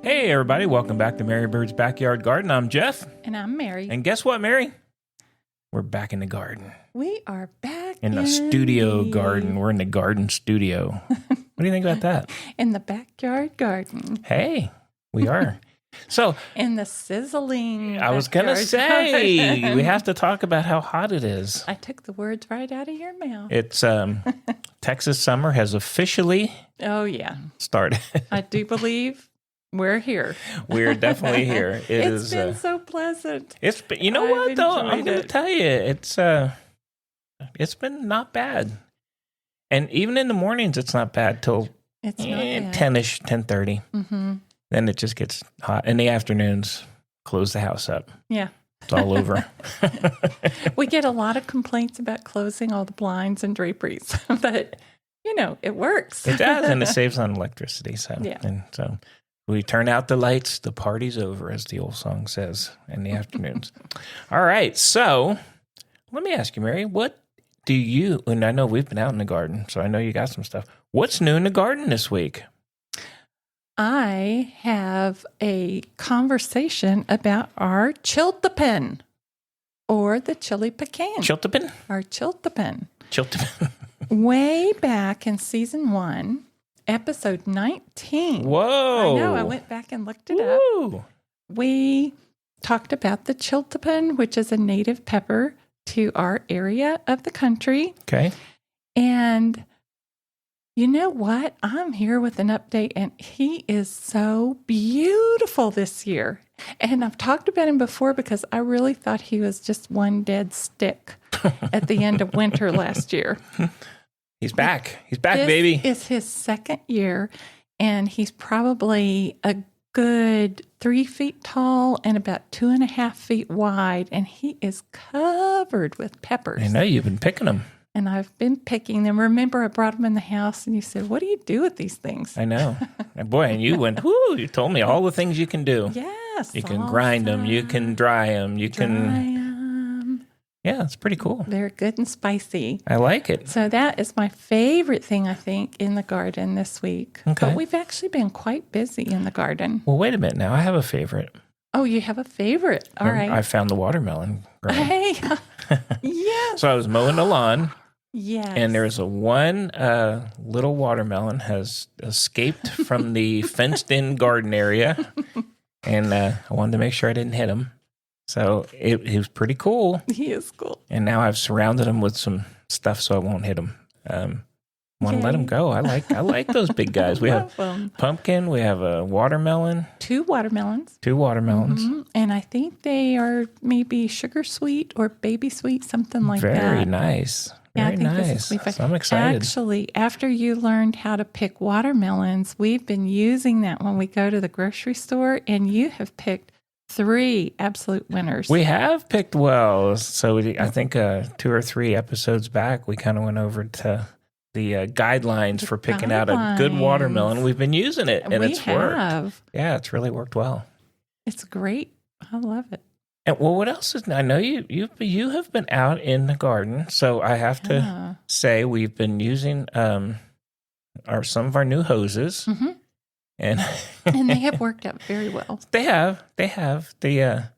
Hey, everybody. Welcome back to Mary Bird's Backyard Garden. I'm Jeff. And I'm Mary. And guess what, Mary? We're back in the garden. We are back in the studio garden. We're in the garden studio. What do you think about that? In the backyard garden. Hey, we are. So, in the sizzling I was going to say, we have to talk about how hot it is. I took the words right out of your mouth. It's Texas summer has officially started. I do believe we're here. We're definitely here. It's been so pleasant. It's been, you know what though? I'm going to tell you, it's been not bad. And even in the mornings, it's not bad till 10-ish, 10:30. Mm-hmm. Then it just gets hot. In the afternoons, close the house up. Yeah. It's all over. We get a lot of complaints about closing all the blinds and draperies, but, it works. It does, and it saves on electricity. So, yeah. And so we turn out the lights, the party's over, as the old song says, in the afternoons. All right, so let me ask you, Mary, what do you, and I know we've been out in the garden, so I know you got some stuff. What's new in the garden this week? I have a conversation about our chiltepin, or the chili pecan. Chiltepin? Our chiltepin. Chiltepin. Way back in season 1, episode 19. Whoa. I know, I went back and looked it up. We talked about the chiltepin, which is a native pepper to our area of the country. Okay. And you know what? I'm here with an update, and he is so beautiful this year. And I've talked about him before because I really thought he was just one dead stick at the end of winter last year. He's back. He's back, baby. This is his second year, and he's probably a good 3 feet tall and about 2.5 feet wide, and he is covered with peppers. I know you've been picking them. And I've been picking them. Remember, I brought them in the house, and you said, "What do you do with these things?" I know. And boy, and you went, whoo, you told me all the things you can do. Yes. You can grind them. You can dry them. You can. Them. Yeah, it's pretty cool. They're good and spicy. I like it. So that is my favorite thing, I think, in the garden this week. Okay. But we've actually been quite busy in the garden. Well, wait a minute now. I have a favorite. Oh, you have a favorite. All right. I found the watermelon growing. Hey. Yes. So I was mowing the lawn. Yes. And there's one little watermelon has escaped from the fenced-in garden area. And I wanted to make sure I didn't hit him. So it was pretty cool. He is cool. And now I've surrounded him with some stuff so I won't hit him. Want to let him go. I like those big guys. We have pumpkin. We have a watermelon. 2 watermelons. 2 watermelons. Mm-hmm. And I think they are maybe sugar sweet or baby sweet, something like that. Very nice. Very nice. So I'm excited. Actually, after you learned how to pick watermelons, we've been using that when we go to the grocery store, and you have picked 3 absolute winners. We have picked well. So I think 2 or 3 episodes back, we kind of went over to the guidelines for picking out a good watermelon. We've been using it, and it's worked. Yeah, it's really worked well. It's great. I love it. And well, what else is? I know you have been out in the garden, so I have to say we've been using some of our new hoses, and they have worked out very well. They have the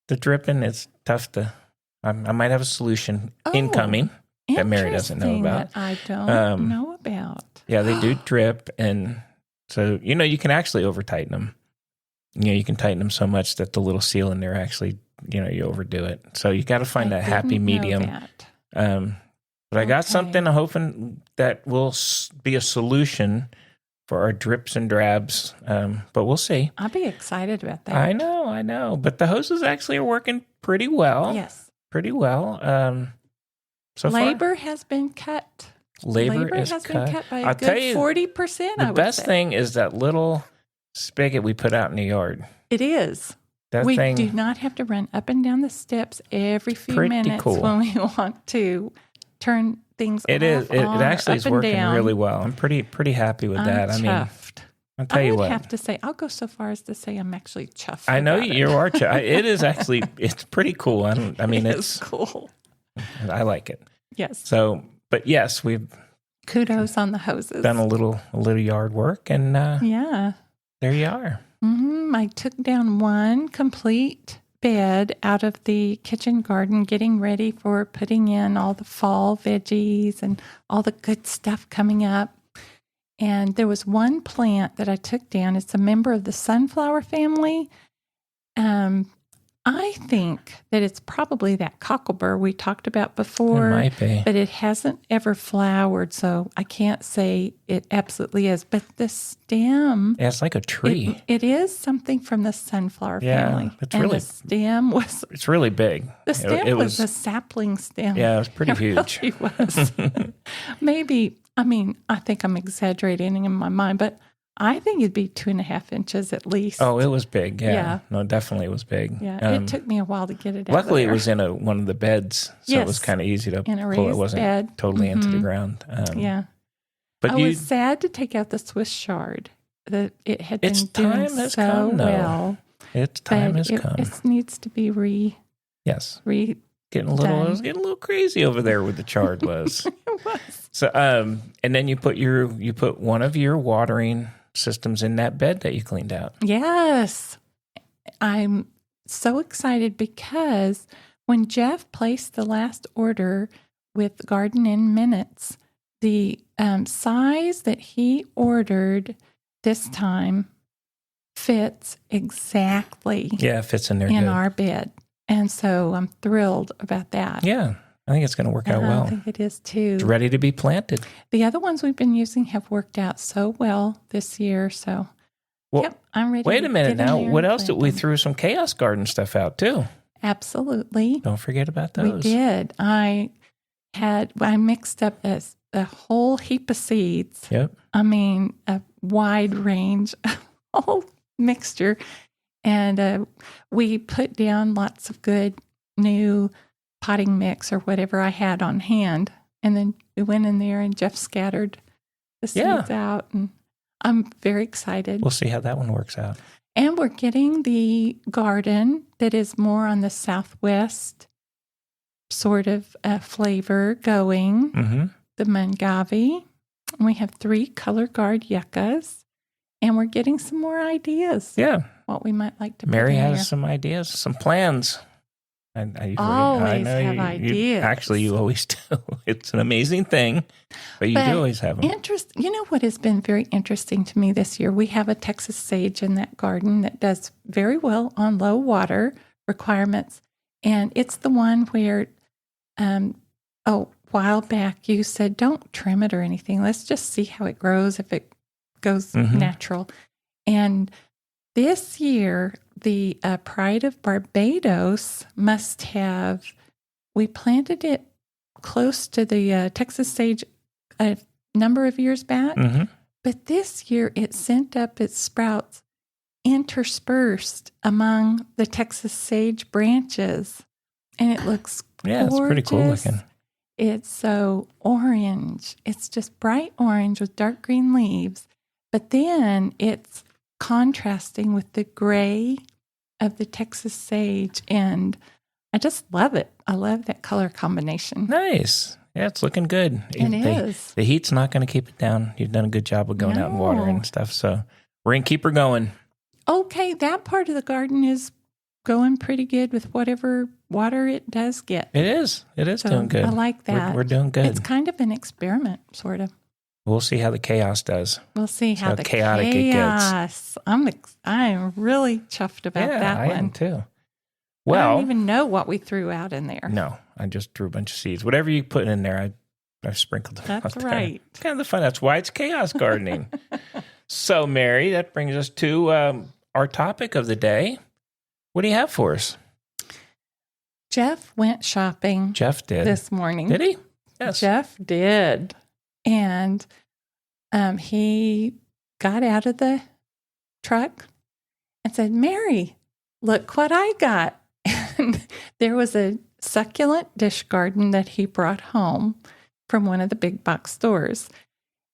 dripping. It's tough to. I might have a solution incoming that Mary doesn't know about. That I don't know about. Yeah, they do drip, and so you can actually over tighten them. You can tighten them so much that the little seal in there actually. You overdo it. So you got to find that happy medium. But I got something I'm hoping that will be a solution for our drips and drabs. But we'll see. I'll be excited about that. I know. But the hoses actually are working pretty well. Yes. Pretty well. So labor has been cut. Labor has been cut by a good 40%. The best thing is that little spigot we put out in the yard. It is. We do not have to run up and down the steps every few minutes when we want to turn things off. It actually is working really well. I'm pretty happy with that. Chuffed. I'll tell you what. I would have to say, I'll go so far as to say I'm actually chuffed. I know you are chuffed. It is actually, it's pretty cool. It's cool. I like it. Yes. So, but yes, we've kudos on the hoses. Done a little yard work, and there you are. I took down one complete bed out of the kitchen garden, getting ready for putting in all the fall veggies and all the good stuff coming up. And there was one plant that I took down. It's a member of the sunflower family. I think that it's probably that cocklebur we talked about before. It might be. But it hasn't ever flowered, so I can't say it absolutely is. But the stem... Yeah, it's like a tree. It is something from the sunflower family. It's and really... the stem was... It's really big. The stem was a sapling stem. Yeah, it was pretty huge. It really was. Maybe, I think I'm exaggerating in my mind, but I think it'd be 2.5 inches at least. Oh, it was big. Yeah. No, definitely it was big. Yeah. It took me a while to get it out. Luckily, it was in one of the beds, so it was kind of easy to in a pull. It raised wasn't bed. totally into the ground. But I was sad to take out the Swiss chard. That it had been doing so well. Its time has come. It needs to be Getting a little crazy over there with the chard was. It was. So and then you put one of your watering systems in that bed that you cleaned out. Yes. I'm so excited because when Jeff placed the last order with Garden in Minutes, the size that he ordered this time fits exactly. Yeah, it fits in there in our bed. And so I'm thrilled about that. Yeah, I think it's going to work out well. I think it is too. It's ready to be planted. The other ones we've been using have worked out so well this year. So, I'm ready. Wait a minute now. What else did we threw some Chaos Garden stuff out too? Absolutely. Don't forget about those. We did. I mixed up a whole heap of seeds. Yep. A wide range, a whole mixture. And we put down lots of good new potting mix or whatever I had on hand. And then we went in there and Jeff scattered the seeds out. And I'm very excited. We'll see how that one works out. And we're getting the garden that is more on the southwest sort of flavor going. Mm-hmm. The Mungave. And we have 3 color guard yuccas. And we're getting some more ideas. Yeah. What we might like to put Mary in has there. some ideas, some plans. I always have ideas. Actually, you always do. It's an amazing thing, but you do always have them. You know what has been very interesting to me this year? We have a Texas sage in that garden that does very well on low water requirements. And it's the one where, a while back, you said, don't trim it or anything. Let's just see how it grows if it goes natural. And this year, the Pride of Barbados we planted it close to the Texas sage a number of years back. Mm-hmm. But this year, it sent up its sprouts interspersed among the Texas sage branches. And it looks gorgeous. It's pretty cool looking. It's so orange. It's just bright orange with dark green leaves. But then it's contrasting with the gray of the Texas sage. And I just love it. I love that color combination. Nice. Yeah, it's looking good. It is. The heat's not going to keep it down. You've done a good job of going out and watering and stuff. So we're going to keep her going. Okay, that part of the garden is going pretty good with whatever water it does get. It is. It is doing good. I like that. We're doing good. It's kind of an experiment, sort of. We'll see how the chaos does. We'll see how the chaotic it gets. I'm really chuffed about that one. I am too. Well, I don't even know what we threw out in there. No, I just threw a bunch of seeds. Whatever you put in there, I've sprinkled them out. That's right. It's kind of the fun. That's why it's chaos gardening. So, Mary, that brings us to our topic of the day. What do you have for us? Jeff went shopping. Jeff did. This morning. Did he? Yes. Jeff did. And he got out of the truck and said, Mary, look what I got. And there was a succulent dish garden that he brought home from one of the big box stores.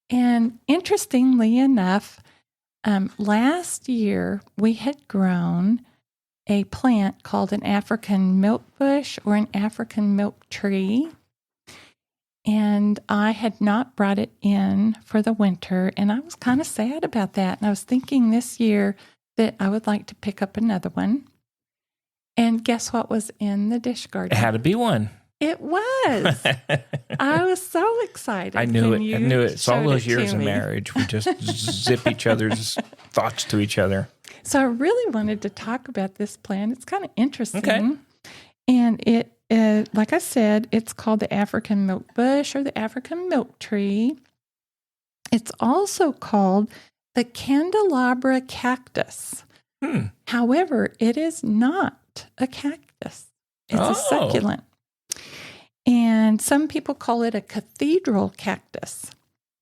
And interestingly enough, last year we had grown a plant called an African milk bush or an African milk tree. And I had not brought it in for the winter, and I was kind of sad about that. And I was thinking this year that I would like to pick up another one. And guess what was in the dish garden? It had to be one. It was. I was so excited. I knew it. It's all those years of me. marriage. We just zip each other's thoughts to each other. So I really wanted to talk about this plant. It's kind of interesting. Okay. And it, like I said, it's called the African milk bush or the African milk tree. It's also called the candelabra cactus. However, it is not a cactus. It's a succulent. And some people call it a cathedral cactus.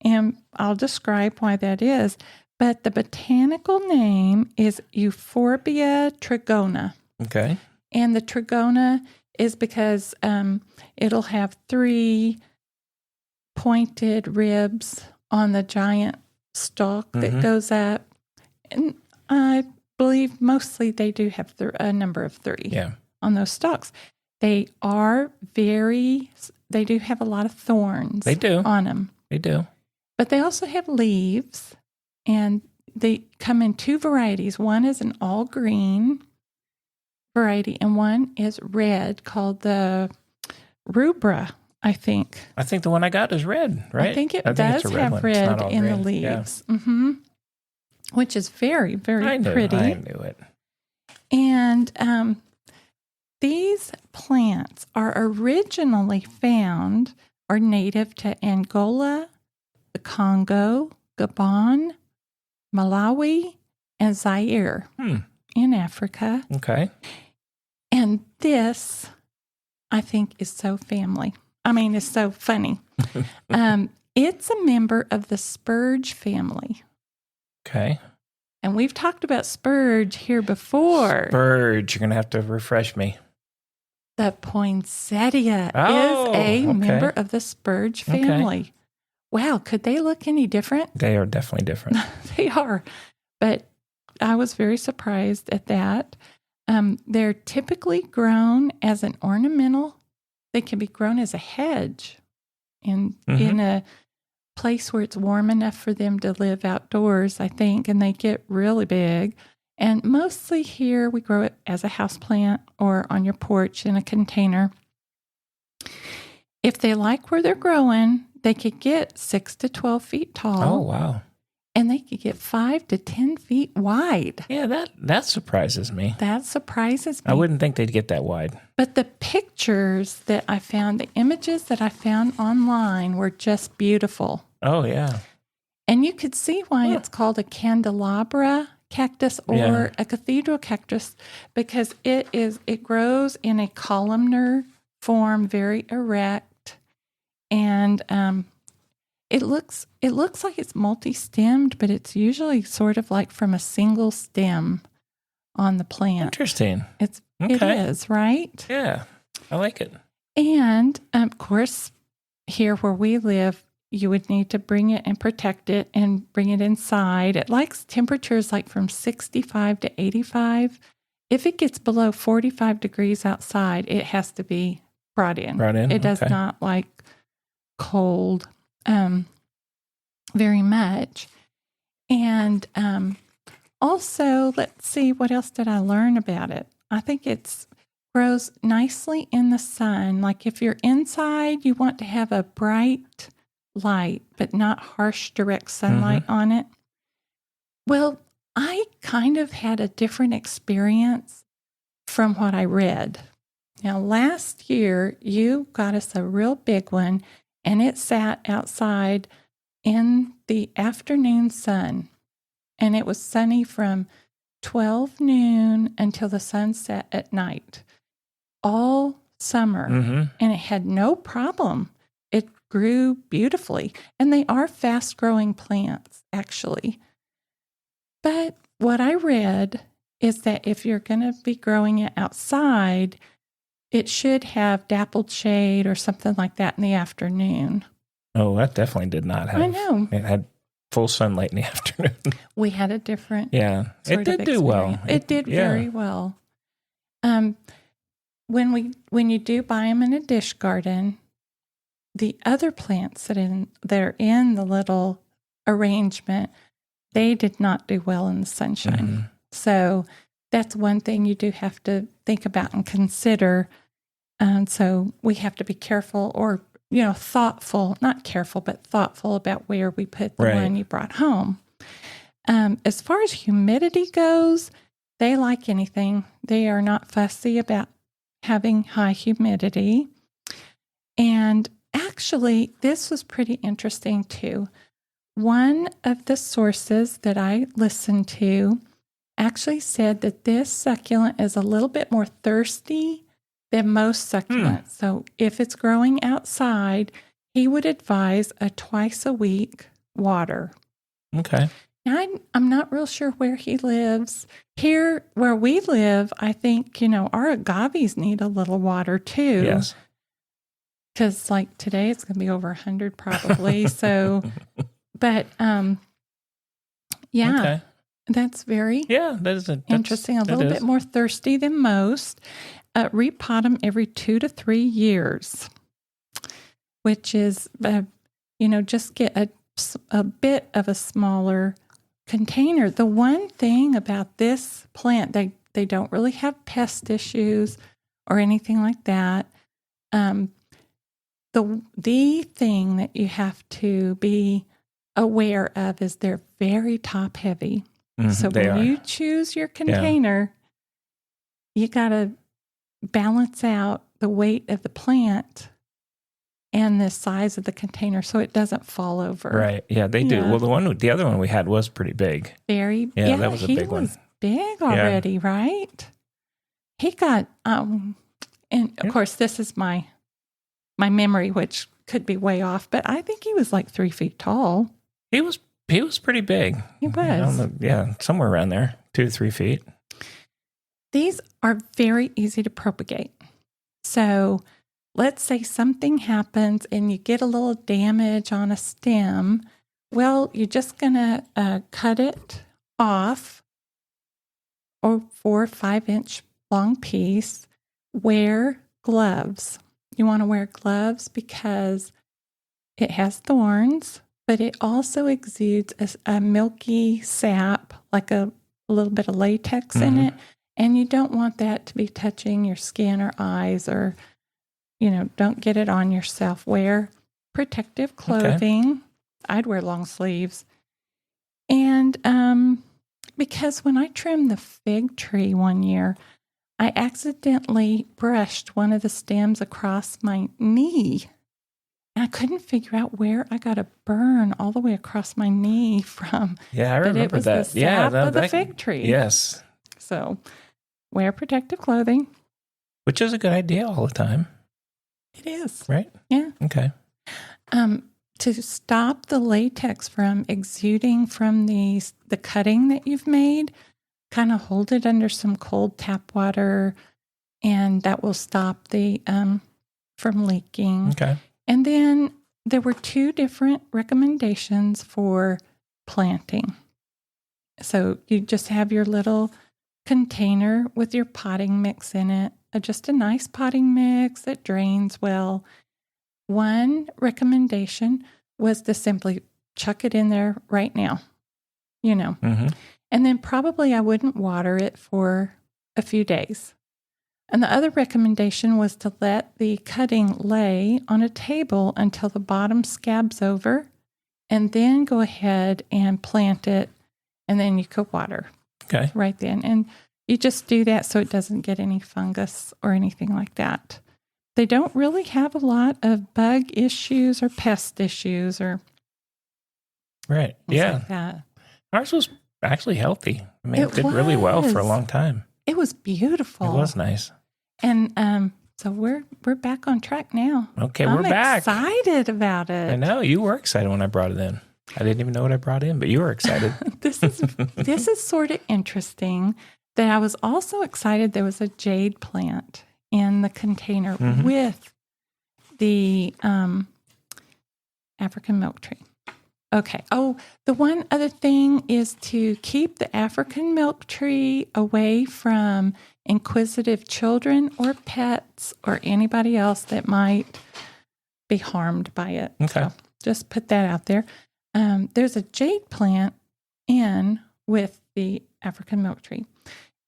And I'll describe why that is. But the botanical name is Euphorbia trigona. Okay. And the trigona is because it'll have 3 pointed ribs on the giant stalk that goes up. And I believe mostly they do have a number of 3 on those stalks. They do have a lot of thorns on them. They do. But they also have leaves, and they come in 2 varieties. One is an all green variety, and one is red called the rubra, I think. I think the one I got is red, right? I think it does have red in the leaves, which is very, very pretty. I knew it. And these plants are originally found or native to Angola, the Congo, Gabon, Malawi, and Zaire in Africa. Okay. And this, I think, is so family. I mean, it's so funny. It's a member of the spurge family. Okay. And we've talked about spurge here before. Spurge, you're going to have to refresh me. The poinsettia is a member of the spurge family. Okay. Wow, could they look any different? They are definitely different. They are. But I was very surprised at that. They're typically grown as an ornamental. They can be grown as a hedge in a place where it's warm enough for them to live outdoors, I think, and they get really big. And mostly here we grow it as a houseplant or on your porch in a container. If they like where they're growing, they could get 6 to 12 feet tall. Oh, wow. And they could get 5 to 10 feet wide. Yeah, that surprises me. That surprises me. I wouldn't think they'd get that wide. But the pictures that I found, the images that I found online were just beautiful. Oh, yeah. And you could see why it's called a candelabra cactus or a cathedral cactus, because it grows in a columnar form, very erect, and it looks like it's multi-stemmed, but it's usually sort of like from a single stem on the plant. Interesting. It is, right? Yeah, I like it. And of course, here where we live, you would need to bring it and protect it and bring it inside. It likes temperatures like from 65 to 85. If it gets below 45 degrees outside, it has to be brought in. It does not like cold very much. And also, let's see, what else did I learn about it? I think it grows nicely in the sun. Like if you're inside, you want to have a bright light, but not harsh, direct sunlight on it. Well, I kind of had a different experience from what I read. Now, last year, you got us a real big one, and it sat outside in the afternoon sun, and it was sunny from 12 noon until the sun set at night, all summer, and it had no problem. It grew beautifully, and they are fast-growing plants, actually. But what I read is that if you're going to be growing it outside, it should have dappled shade or something like that in the afternoon. Oh, that definitely did not have. I know. It had full sunlight in the afternoon. We had a different it did do well. It did very well. When you do buy them in a dish garden, the other plants that are in the little arrangement, they did not do well in the sunshine. So that's one thing you do have to think about and consider. And so we have to be careful or, thoughtful, not careful, but thoughtful about where we put the one you brought home. As far as humidity goes, they like anything. They are not fussy about having high humidity. And actually, this was pretty interesting too. One of the sources that I listened to actually said that this succulent is a little bit more thirsty than most succulents. So if it's growing outside, he would advise a twice a week water. Okay. I'm not real sure where he lives. Here where we live, I think, our agaves need a little water too. Yes. Because like today it's going to be over 100 probably. So, but yeah, okay. That's very that's interesting. A little bit more thirsty than most. Repot them every 2 to 3 years, which is, just get a bit of a smaller container. The one thing about this plant, they don't really have pest issues or anything like that. The thing that you have to be aware of is they're very top heavy. So when you choose your container, you got to balance out the weight of the plant and the size of the container so it doesn't fall over. Right. Yeah, they do. Well, the other one we had was pretty big. That was a big one. He was big already, right? He got, and of course, this is my memory, which could be way off, but I think he was like 3 feet tall. He was pretty big. He was. Somewhere around there, 2 to 3 feet. These are very easy to propagate. So let's say something happens and you get a little damage on a stem. Well, you're just going to cut it off, or 4 or 5 inch long piece. Wear gloves. You want to wear gloves because it has thorns, but it also exudes a milky sap, like a little bit of latex in it. And you don't want that to be touching your skin or eyes, or, don't get it on yourself. Wear protective clothing. Okay. I'd wear long sleeves. And because when I trimmed the fig tree one year, I accidentally brushed one of the stems across my knee. And I couldn't figure out where I got a burn all the way across my knee from. Yeah, I remember that. It was the sap of the fig tree. Yes. So wear protective clothing. Which is a good idea all the time. It is. Right? Yeah. Okay. To stop the latex from exuding from the cutting that you've made, kind of hold it under some cold tap water, and that will stop the from leaking. Okay. And then there were 2 different recommendations for planting. So you just have your little container with your potting mix in it, just a nice potting mix that drains well. One recommendation was to simply chuck it in there right now, And then probably I wouldn't water it for a few days. And the other recommendation was to let the cutting lay on a table until the bottom scabs over, and then go ahead and plant it, and then you could water right then. And you just do that so it doesn't get any fungus or anything like that. They don't really have a lot of bug issues or pest issues or right. like that. Ours was actually healthy. I mean, it did really well for a long time. It was beautiful. It was nice. And so we're back on track now. Okay, we're back. I'm excited about it. I know you were excited when I brought it in. I didn't even know what I brought in, but you were excited. This is sort of interesting. That I was also excited there was a jade plant in the container with the African milk tree. Okay. Oh, the one other thing is to keep the African milk tree away from inquisitive children or pets or anybody else that might be harmed by it. Okay. So just put that out there. There's a jade plant in with the African milk tree.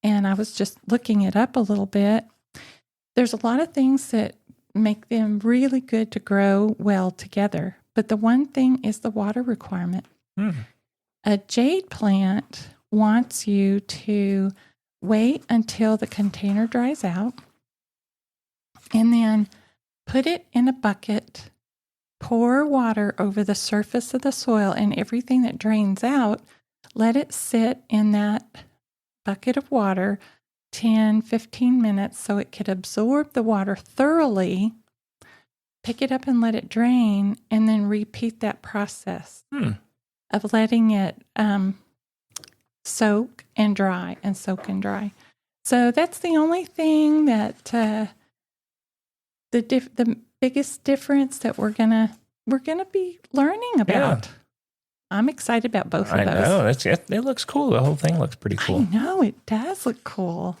And I was just looking it up a little bit. There's a lot of things that make them really good to grow well together. But the one thing is the water requirement. A jade plant wants you to wait until the container dries out and then put it in a bucket, pour water over the surface of the soil, and everything that drains out, let it sit in that bucket of water 10, 15 minutes so it could absorb the water thoroughly, pick it up and let it drain, and then repeat that process of letting it soak and dry and soak and dry. So that's the only thing that the biggest difference that we're gonna be learning about. Yeah. I'm excited about both of those. I know. It looks cool. The whole thing looks pretty cool. I know. It does look cool.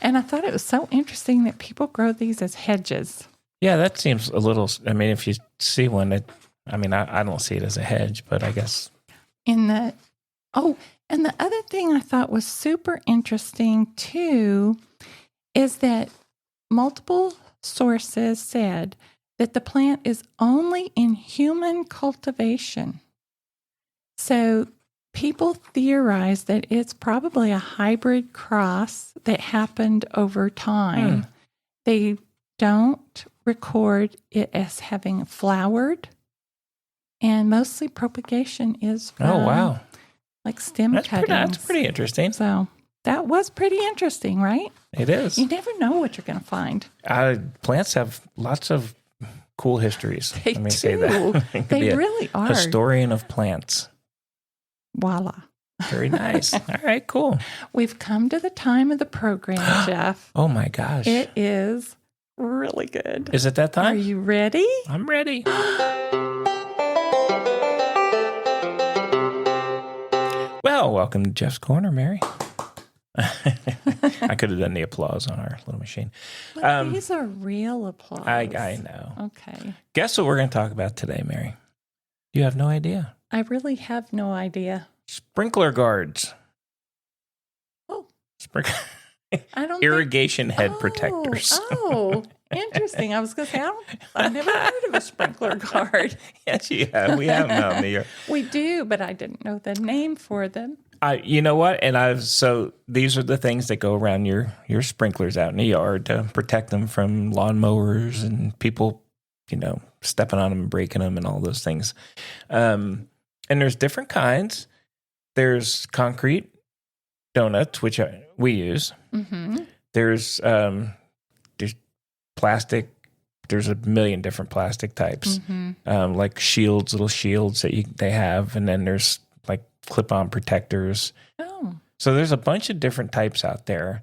And I thought it was so interesting that people grow these as hedges. Yeah, that seems a little, I mean, if you see one, I don't see it as a hedge, but I guess. And the other thing I thought was super interesting too is that multiple sources said that the plant is only in human cultivation. So people theorize that it's probably a hybrid cross that happened over time. They don't record it as having flowered, and mostly propagation is from like stem cuttings. That's pretty interesting. So that was pretty interesting, right? It is. You never know what you're going to find. Plants have lots of cool histories. Let me say that. They really are. Historian of plants. Voila. Very nice. All right, cool. We've come to the time of the program, Jeff. Oh my gosh. It is really good. Is it that time? Are you ready? I'm ready. Well, welcome to Jeff's Corner, Mary. I could have done the applause on our little machine. But these are real applause. I know. Okay. Guess what we're going to talk about today, Mary? You have no idea. I really have no idea. Sprinkler guards. Oh. Irrigation head protectors. Oh, interesting. I was going to say, I've never heard of a sprinkler guard. Yes, you have. We have them out in the yard. We do, but I didn't know the name for them. You know what? So these are the things that go around your sprinklers out in the yard to protect them from lawnmowers and people, stepping on them and breaking them and all those things. And there's different kinds. There's concrete donuts, which we use. Mm-hmm. There's plastic. There's a million different plastic types, like shields, little shields that they have, and then there's like clip-on protectors. Oh, so there's a bunch of different types out there.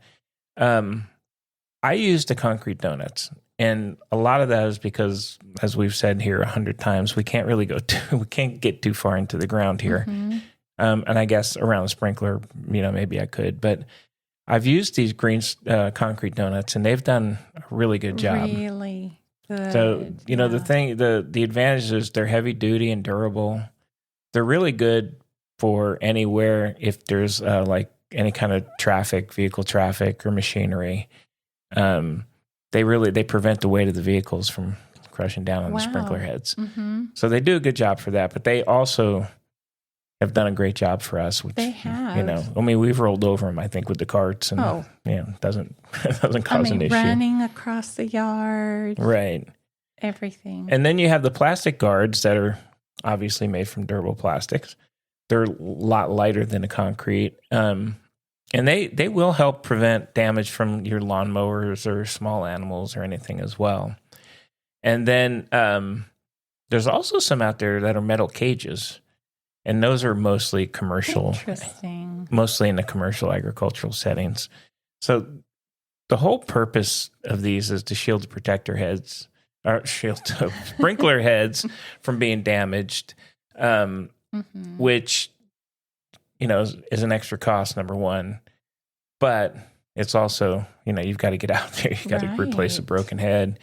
I use the concrete donuts, and a lot of that is because, as we've said here 100 times, we can't really we can't get too far into the ground here. Mm-hmm. And I guess around the sprinkler, maybe I could, but I've used these green concrete donuts, and they've done a really good job. Really good. So, the advantage is they're heavy duty and durable. They're really good for anywhere if there's like any kind of vehicle traffic or machinery. They prevent the weight of the vehicles from crushing down on the sprinkler heads. Mm-hmm. So they do a good job for that, but they also have done a great job for us, which, they have. we've rolled over them, I think, with the carts, and it doesn't cause an issue. Running across the yard. Right. Everything. And then you have the plastic guards that are obviously made from durable plastics. They're a lot lighter than the concrete. And they will help prevent damage from your lawnmowers or small animals or anything as well. And then there's also some out there that are metal cages. And those are mostly commercial. Interesting. Mostly in the commercial agricultural settings. So the whole purpose of these is to shield the protector heads, or sprinkler heads from being damaged, which, is an extra cost, number one. But it's also, you've got to get out there. You've got to replace a broken head.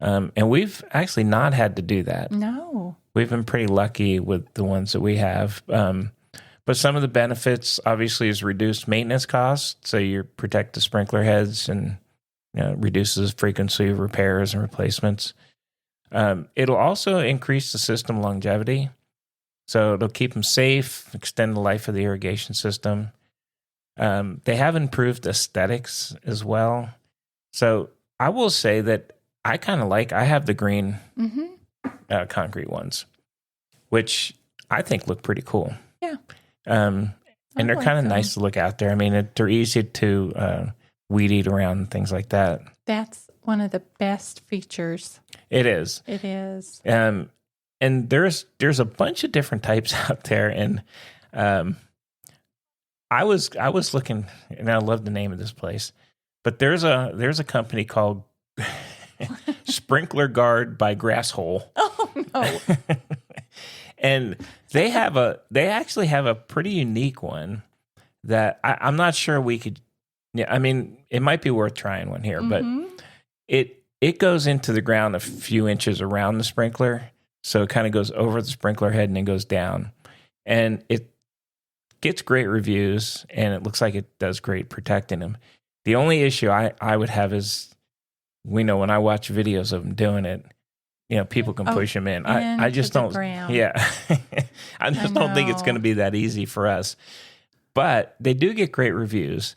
And we've actually not had to do that. No. We've been pretty lucky with the ones that we have. But some of the benefits obviously is reduced maintenance costs. So you protect the sprinkler heads and reduces frequency of repairs and replacements. It'll also increase the system longevity. So it'll keep them safe, extend the life of the irrigation system. They have improved aesthetics as well. So I will say that I have the green concrete ones, which I think look pretty cool. Yeah. And they're kind of nice to look out there. I mean, they're easy to weed eat around and things like that. That's one of the best features. It is. It is. And there's a bunch of different types out there. And I was looking, and I love the name of this place, but there's a company called Sprinkler Guard by Grasshole. Oh no. And they actually have a pretty unique one that I'm not sure we could. Yeah, I mean, it might be worth trying one here, but it goes into the ground a few inches around the sprinkler, so it kind of goes over the sprinkler head and then goes down, and it gets great reviews, and it looks like it does great protecting them. The only issue I would have is, when I watch videos of them doing it, people can push them in. I just don't. Yeah, I just don't think it's going to be that easy for us. But they do get great reviews,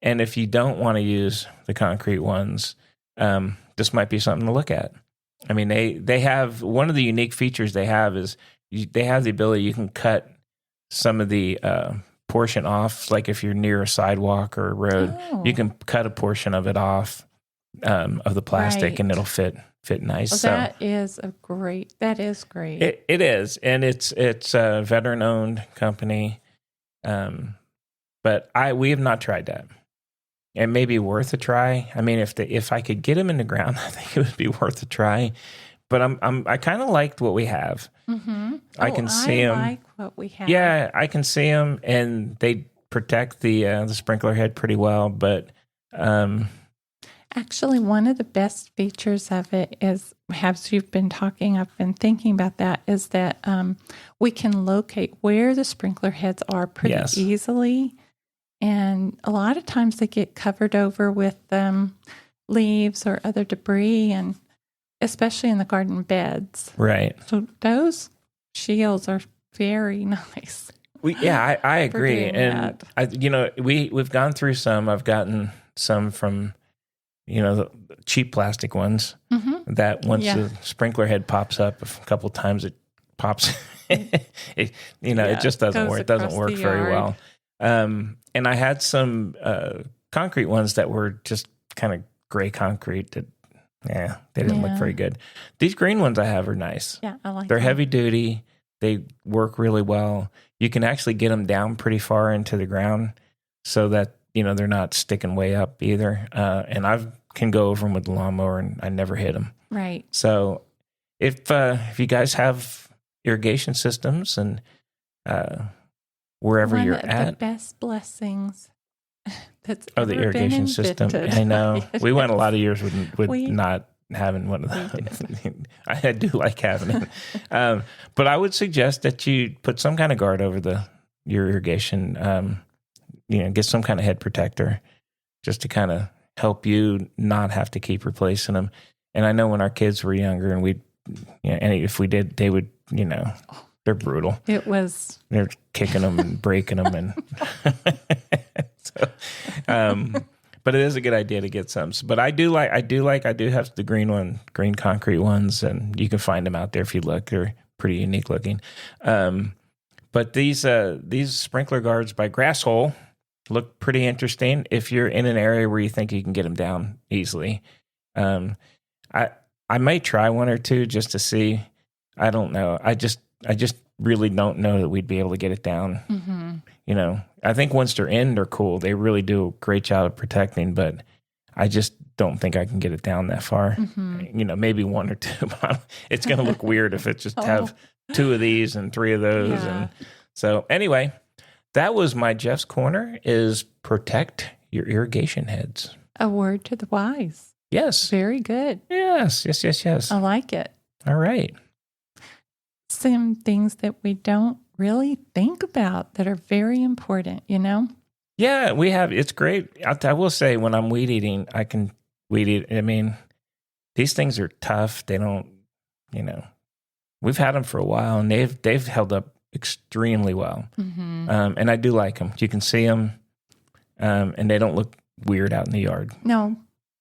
and if you don't want to use the concrete ones, this might be something to look at. I mean, they have one of the unique features they have is they have the ability, you can cut some of the portion off. Like if you're near a sidewalk or a road, you can cut a portion of it off of the plastic, and it'll fit nice. Well, that is great. It is, and it's a veteran owned company, but we have not tried that. It may be worth a try. I mean, if I could get them in the ground, I think it would be worth a try. But I kind of liked what we have. Mm-hmm. I can see them. I like what we have. Yeah, I can see them, and they protect the sprinkler head pretty well. But actually, one of the best features of it is, as you've been talking, I've been thinking about that, is that we can locate where the sprinkler heads are pretty easily. And a lot of times they get covered over with leaves or other debris, and especially in the garden beds. Right. So those shields are very nice. I agree. And we've gone through some. I've gotten some from the cheap plastic ones that once the sprinkler head pops up a couple times, it pops. It just doesn't work. It doesn't work very well. And I had some concrete ones that were just kind of gray concrete that, they didn't look very good. These green ones I have are nice. Yeah, I like They're them. heavy duty. They work really well. You can actually get them down pretty far into the ground so that, they're not sticking way up either. And I can go over them with the lawnmower, and I never hit them. Right. So if you guys have irrigation systems and wherever you're at. One of the best blessings that's the irrigation been system. I know. We went a lot of years with not having one of those. I do like having it. But I would suggest that you put some kind of guard over your irrigation, get some kind of head protector just to kind of help you not have to keep replacing them. And I know when our kids were younger and and if we did, they would, they're brutal. They're kicking them and breaking them, and but it is a good idea to get some. But I do have the green concrete ones, and you can find them out there if you look. They're pretty unique looking. But these sprinkler guards by Grasshole look pretty interesting if you're in an area where you think you can get them down easily. I might try one or two just to see. I don't know. I just really don't know that we'd be able to get it down. Mm-hmm. I think once they're in, they're cool. They really do a great job of protecting, but I just don't think I can get it down that far. Mm-hmm. Maybe one or two. It's going to look weird if it just have two of these and three of those. Yeah. And so anyway, that was my Jeff's Corner, is protect your irrigation heads. A word to the wise. Yes. Very good. Yes. I like it. All right. All right. Some things that we don't really think about that are very important, Yeah, we have. It's great. I will say when I'm weed eating, I can weed eat. I mean, these things are tough. They don't, we've had them for a while and they've held up extremely well. Mm-hmm. And I do like them. You can see them and they don't look weird out in the yard. No,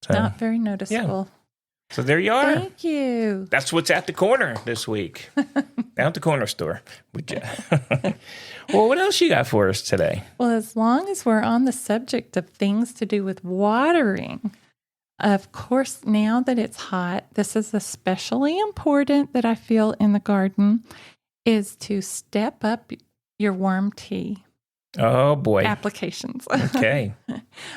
not very noticeable. Yeah. So there you are. Thank you. That's what's at the corner this week. Down at the corner store. Well, what else you got for us today? Well, as long as we're on the subject of things to do with watering, of course, now that it's hot, this is especially important that I feel in the garden, is to step up your worm tea. Oh, boy. Applications. Okay.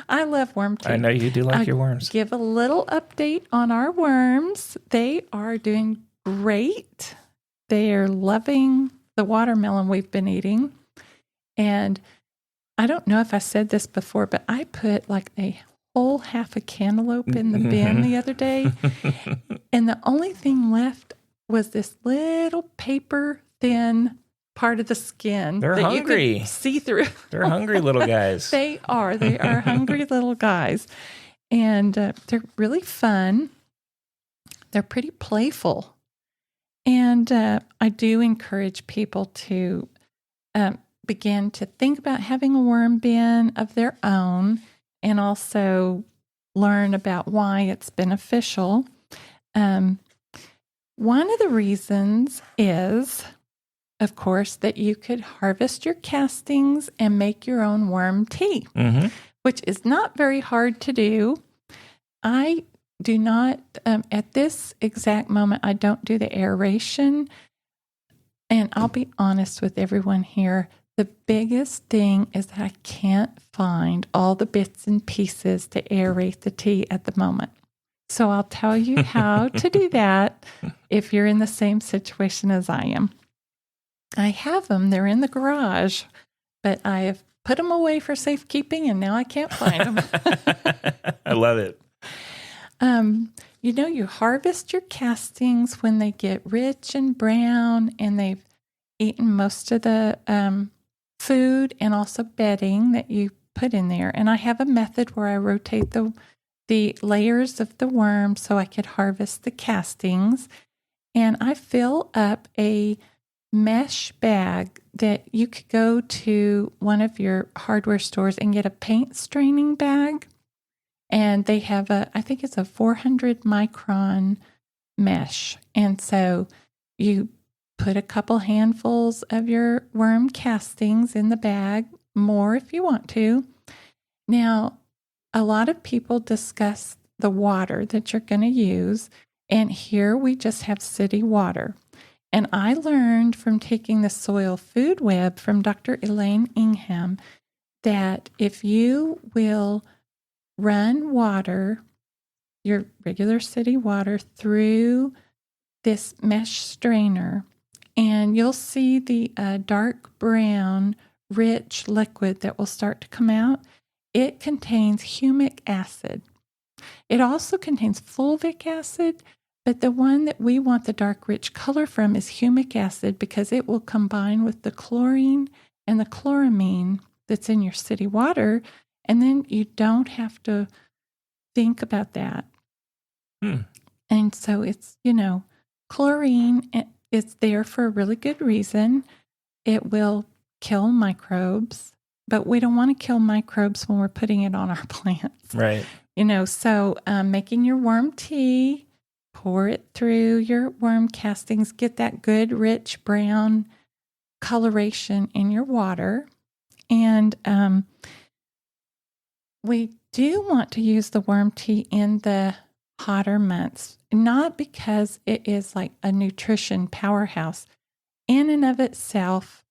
I love worm tea. I know you do like your worms. Give a little update on our worms. They are doing great. They are loving the watermelon we've been eating. And I don't know if I said this before, but I put like a whole half a cantaloupe in the bin the other day. And the only thing left was this little paper thin part of the skin. They're hungry. You could see through. They're hungry little guys. They are hungry little guys. And they're really fun. They're pretty playful. And I do encourage people to begin to think about having a worm bin of their own and also learn about why it's beneficial. One of the reasons is, of course, that you could harvest your castings and make your own worm tea, which is not very hard to do. I do not, at this exact moment, I don't do the aeration. And I'll be honest with everyone here. The biggest thing is that I can't find all the bits and pieces to aerate the tea at the moment. So I'll tell you how to do that if you're in the same situation as I am. I have them. They're in the garage, but I have put them away for safekeeping, and now I can't find them. I love it. You harvest your castings when they get rich and brown, and they've eaten most of the food and also bedding that you put in there. And I have a method where I rotate the layers of the worm so I could harvest the castings. And I fill up a mesh bag that you could go to one of your hardware stores and get a paint straining bag. And they have I think it's a 400 micron mesh. And so you put a couple handfuls of your worm castings in the bag, more if you want to. Now, a lot of people discuss the water that you're going to use. And here we just have city water. And I learned from taking the soil food web from Dr. Elaine Ingham that if you will run water, your regular city water, through this mesh strainer, and you'll see the dark brown, rich liquid that will start to come out. It contains humic acid. It also contains fulvic acid, but the one that we want the dark, rich color from is humic acid because it will combine with the chlorine and the chloramine that's in your city water, and then you don't have to think about that. And so it's, chlorine is there for a really good reason. It will kill microbes, but we don't want to kill microbes when we're putting it on our plants. Right. So making your worm tea, pour it through your worm castings, get that good, rich brown coloration in your water. And we do want to use the worm tea in the hotter months, not because it is like a nutrition powerhouse. In and of itself,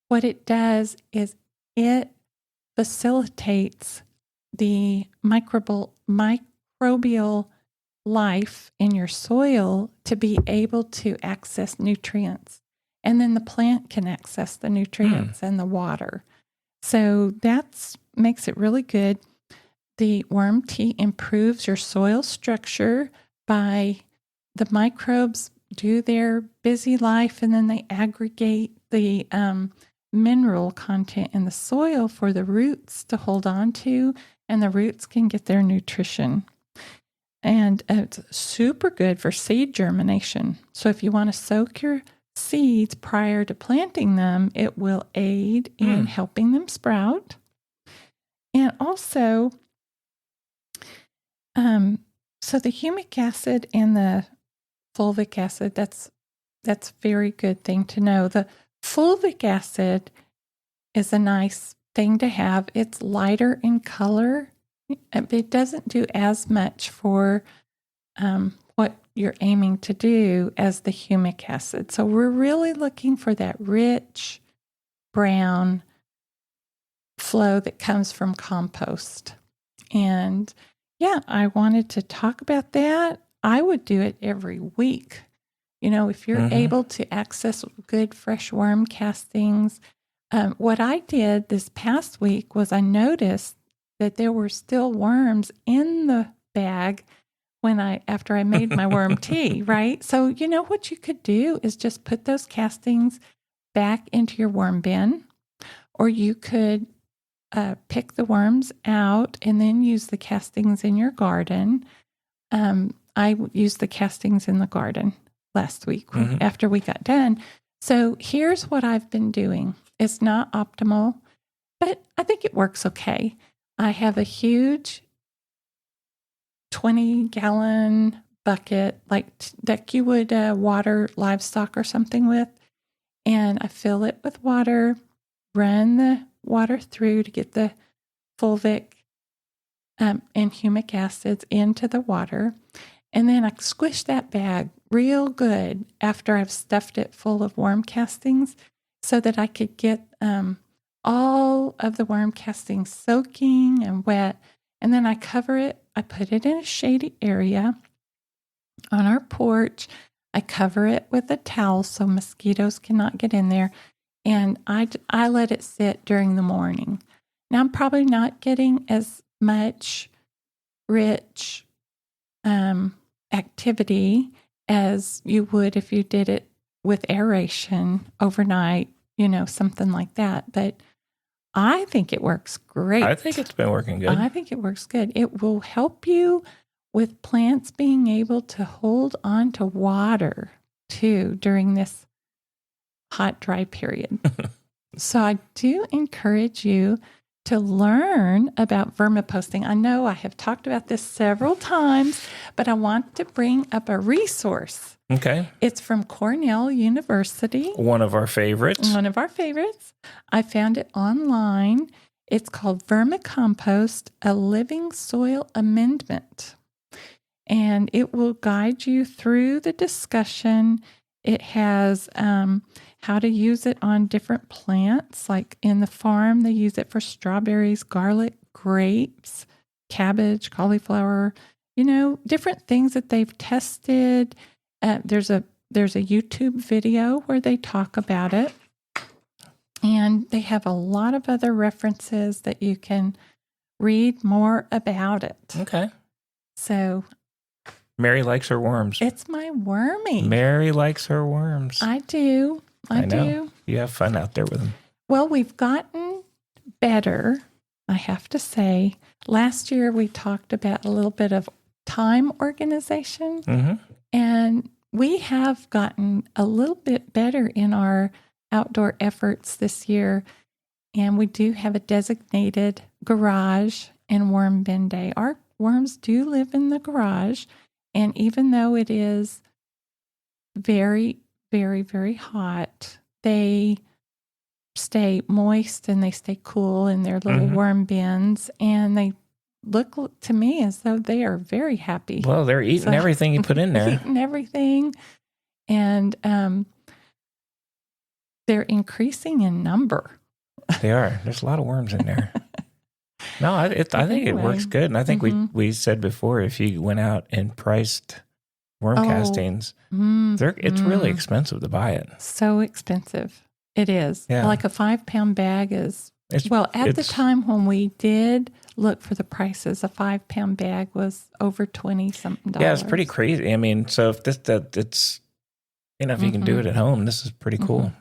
what it does is it facilitates the microbial life in your soil to be able to access nutrients. And then the plant can access the nutrients and the water. So that makes it really good. The worm tea improves your soil structure by the microbes do their busy life and then they aggregate the mineral content in the soil for the roots to hold on to, and the roots can get their nutrition. And it's super good for seed germination. So if you want to soak your seeds prior to planting them, it will aid in helping them sprout. And also, so the humic acid and the fulvic acid, that's a very good thing to know. The fulvic acid is a nice thing to have. It's lighter in color. It doesn't do as much for what you're aiming to do as the humic acid. So we're really looking for that rich brown flow that comes from compost. And yeah, I wanted to talk about that. I would do it every week. You know, if you're able to access good fresh worm castings. What I did this past week was I noticed that there were still worms in the bag after I made my worm tea, right? So, you know, what you could do is just put those castings back into your worm bin, or you could pick the worms out and then use the castings in your garden. I used the castings in the garden last week after we got done. So here's what I've been doing. It's not optimal, but I think it works okay. I have a huge 20-gallon bucket, that you would water livestock or something with, and I fill it with water, run the water through to get the fulvic and humic acids into the water, and then I squish that bag real good after I've stuffed it full of worm castings so that I could get all of the worm castings soaking and wet. And then I cover it. I put it in a shady area on our porch. I cover it with a towel so mosquitoes cannot get in there. And I let it sit during the morning. Now, I'm probably not getting as much rich activity as you would if you did it with aeration overnight, you know, something like that. But I think it works great. I think it's been working good. I think it works good. It will help you with plants being able to hold on to water too during this hot, dry period. So I do encourage you to learn about vermiposting. I know I have talked about this several times, but I want to bring up a resource. Okay. It's from Cornell University. One of our favorites. I found it online. It's called Vermicompost, a Living Soil Amendment. And it will guide you through the discussion. It has how to use it on different plants. Like in the farm, they use it for strawberries, garlic, grapes, cabbage, cauliflower, you know, different things that they've tested. There's a YouTube video where they talk about it. And they have a lot of other references that you can read more about it. Okay. So Mary likes her worms. it's my wormy. Mary likes her worms. I do. I know. do. You have fun out there with them. Well, we've gotten better, I have to say. Last year, we talked about a little bit of time organization, and we have gotten a little bit better in our outdoor efforts this year, and we do have a designated garage and worm bin day. Our worms do live in the garage, and even though it is very, very, very hot, they stay moist and they stay cool in their little worm bins, and they look to me as though they are very happy. Well, they're eating everything you put in there. Eating everything, and they're increasing in number. They are. There's a lot of worms in there. No, I think it works good. And I think we said before, if you went out and priced worm castings, it's really expensive to buy it. So expensive. It is. Yeah. Like a 5-pound bag is, at the time when we did look for the prices, a 5-pound bag was over $20-something. Yeah, it's pretty crazy. I mean, so if it's, you know, if you can do it at home, this is pretty cool.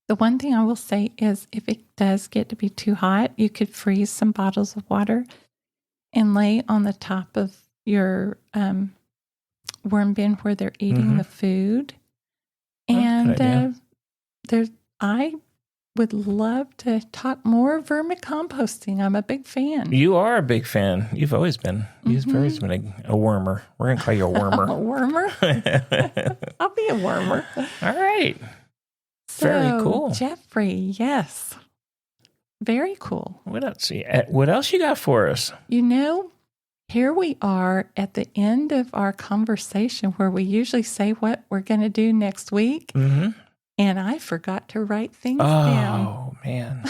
The one thing I will say is if it does get to be too hot, you could freeze some bottles of water and lay on the top of your worm bin where they're eating the food. And I would love to talk more vermicomposting. I'm a big fan. You are a big fan. You've always been. You've always been a wormer. We're going to call you a wormer. A wormer? I'll be a wormer. All right. So, very cool. Jeffrey, yes. Very cool. What else you got for us? Here we are at the end of our conversation where we usually say what we're going to do next week. Mm-hmm. And I forgot to write things down. Oh, man.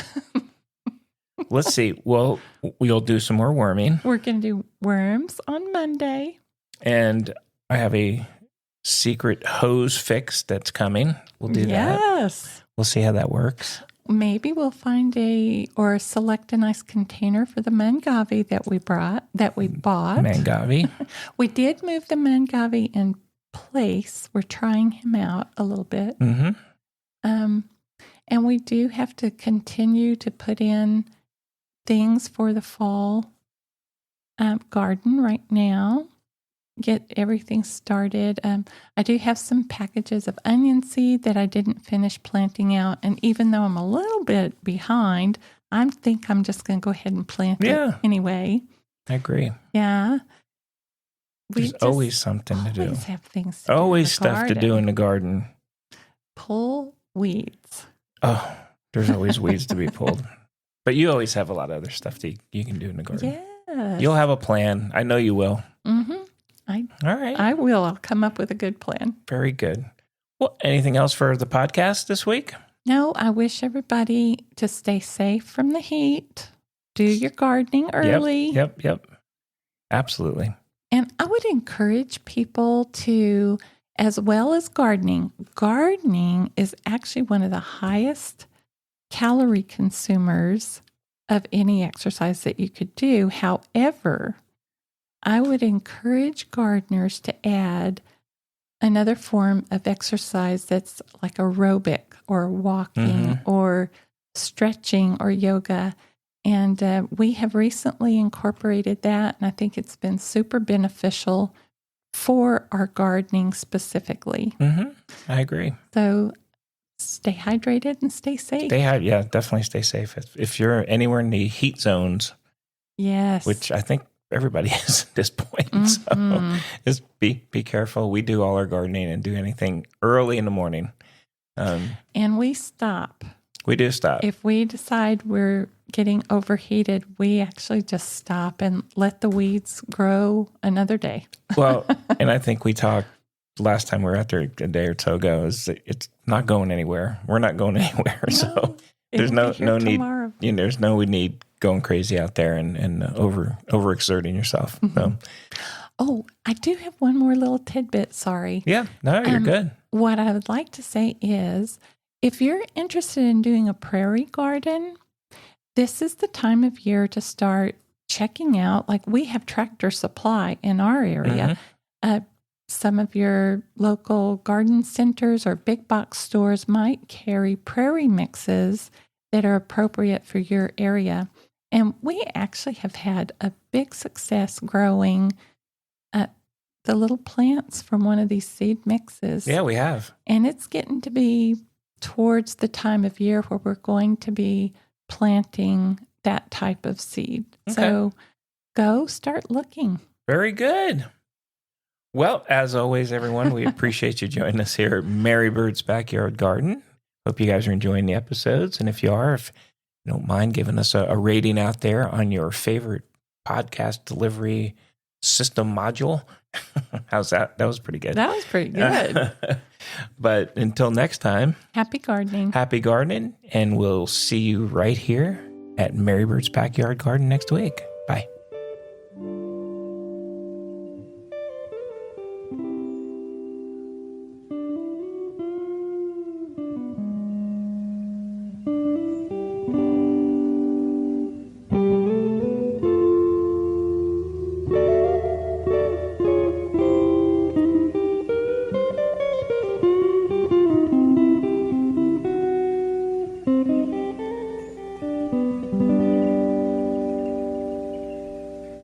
Let's see. Well, we'll do some more worming. We're going to do worms on Monday. And I have a secret hose fix that's coming. We'll do that. Yes. We'll see how that works. Maybe we'll find or select a nice container for the mangavi that we bought. Mangavi. We did move the mangavi in place. We're trying him out a little bit. Mm-hmm. And we do have to continue to put in things for the fall garden right now. Get everything started. I do have some packages of onion seed that I didn't finish planting out. And even though I'm a little bit behind, I think I'm just going to go ahead and plant it anyway. I agree. Yeah. There's always something to do. Always have things to always do in the stuff garden. to do in the garden. Pull weeds. Oh, there's always weeds to be pulled. But you always have a lot of other stuff that you can do in the garden. Yes. You'll have a plan. I know you will. Mm-hmm. All right. I will. I'll come up with a good plan. Very good. Well, anything else for the podcast this week? No, I wish everybody to stay safe from the heat. Do your gardening early. Yep. Absolutely. And I would encourage people to, as well as gardening is actually one of the highest calorie consumers of any exercise that you could do. However, I would encourage gardeners to add another form of exercise that's like aerobic or walking or stretching or yoga. And we have recently incorporated that, and I think it's been super beneficial for our gardening specifically. Mm-hmm. I agree. So stay hydrated and stay safe. Definitely stay safe. If you're anywhere in the heat zones, yes, which I think everybody is at this point. So just be careful. We do all our gardening and do anything early in the morning. And we stop. We do stop. If we decide we're getting overheated, we actually just stop and let the weeds grow another day. Well, and I think we talked last time we were out there a day or so ago, is it's not going anywhere. We're not going anywhere. No, so there's no need. There's no need going crazy out there and overexerting yourself. Mm-hmm. So. Oh, I do have one more little tidbit. Sorry. Yeah, no, you're good. What I would like to say is, if you're interested in doing a prairie garden, this is the time of year to start checking out. Like, we have Tractor Supply in our area. Some of your local garden centers or big box stores might carry prairie mixes that are appropriate for your area. And we actually have had a big success growing the little plants from one of these seed mixes. Yeah, we have. And it's getting to be towards the time of year where we're going to be planting that type of seed. Okay. So go start looking. Very good. Well, as always, everyone, we appreciate you joining us here at Mary Bird's Backyard Garden. Hope you guys are enjoying the episodes. And if you are, if you don't mind giving us a rating out there on your favorite podcast delivery system module. How's that? That was pretty good. That was pretty good. But until next time, happy gardening. Happy gardening. And we'll see you right here at Mary Bird's Backyard Garden next week. Bye.